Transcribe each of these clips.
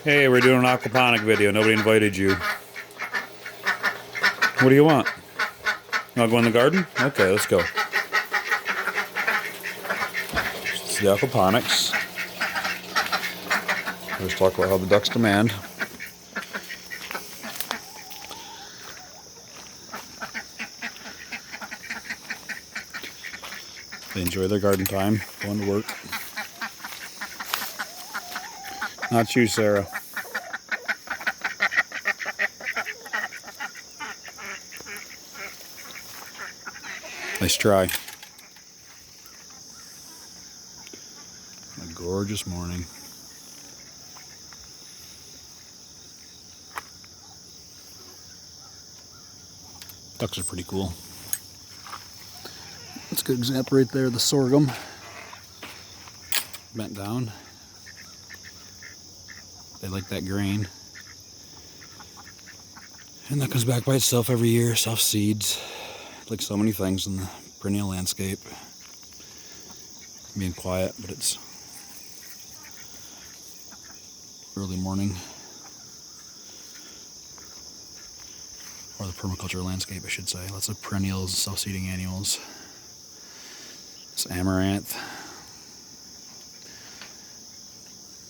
Hey, we're doing an aquaponic video. Nobody invited you. What do you want? You want to go in the garden? Okay, let's go. It's the aquaponics. Let's talk about how the ducks demand. They enjoy their garden time, going to work. Not you, Sarah. Nice try. A gorgeous morning. Ducks are pretty cool. That's a good example right there, the sorghum. Bent down. They like that grain. And that comes back by itself every year, soft seeds. Like so many things in the perennial landscape. Being quiet, but it's early morning. Or the permaculture landscape, I should say. Lots of perennials, self-seeding annuals. It's amaranth.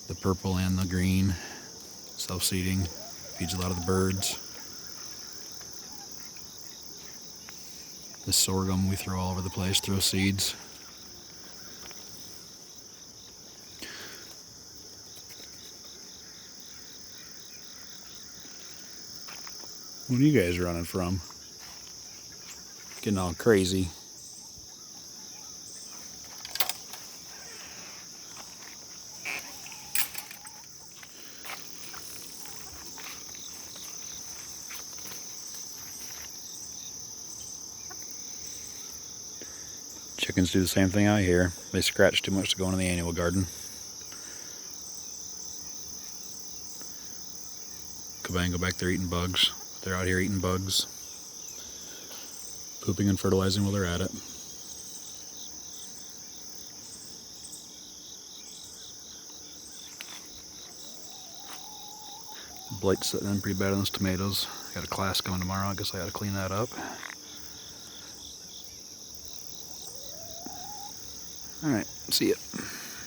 The purple and the green. Self-seeding. Feeds a lot of the birds. The sorghum we throw all over the place, throw seeds. What are you guys running from? Getting all crazy. Chickens do the same thing out here. They scratch too much to go into the annual garden. Kabang, go back there eating bugs. They're out here eating bugs. Pooping and fertilizing while they're at it. Blight's sitting in pretty bad on those tomatoes. Got a class coming tomorrow. I guess I gotta clean that up. Alright, see ya.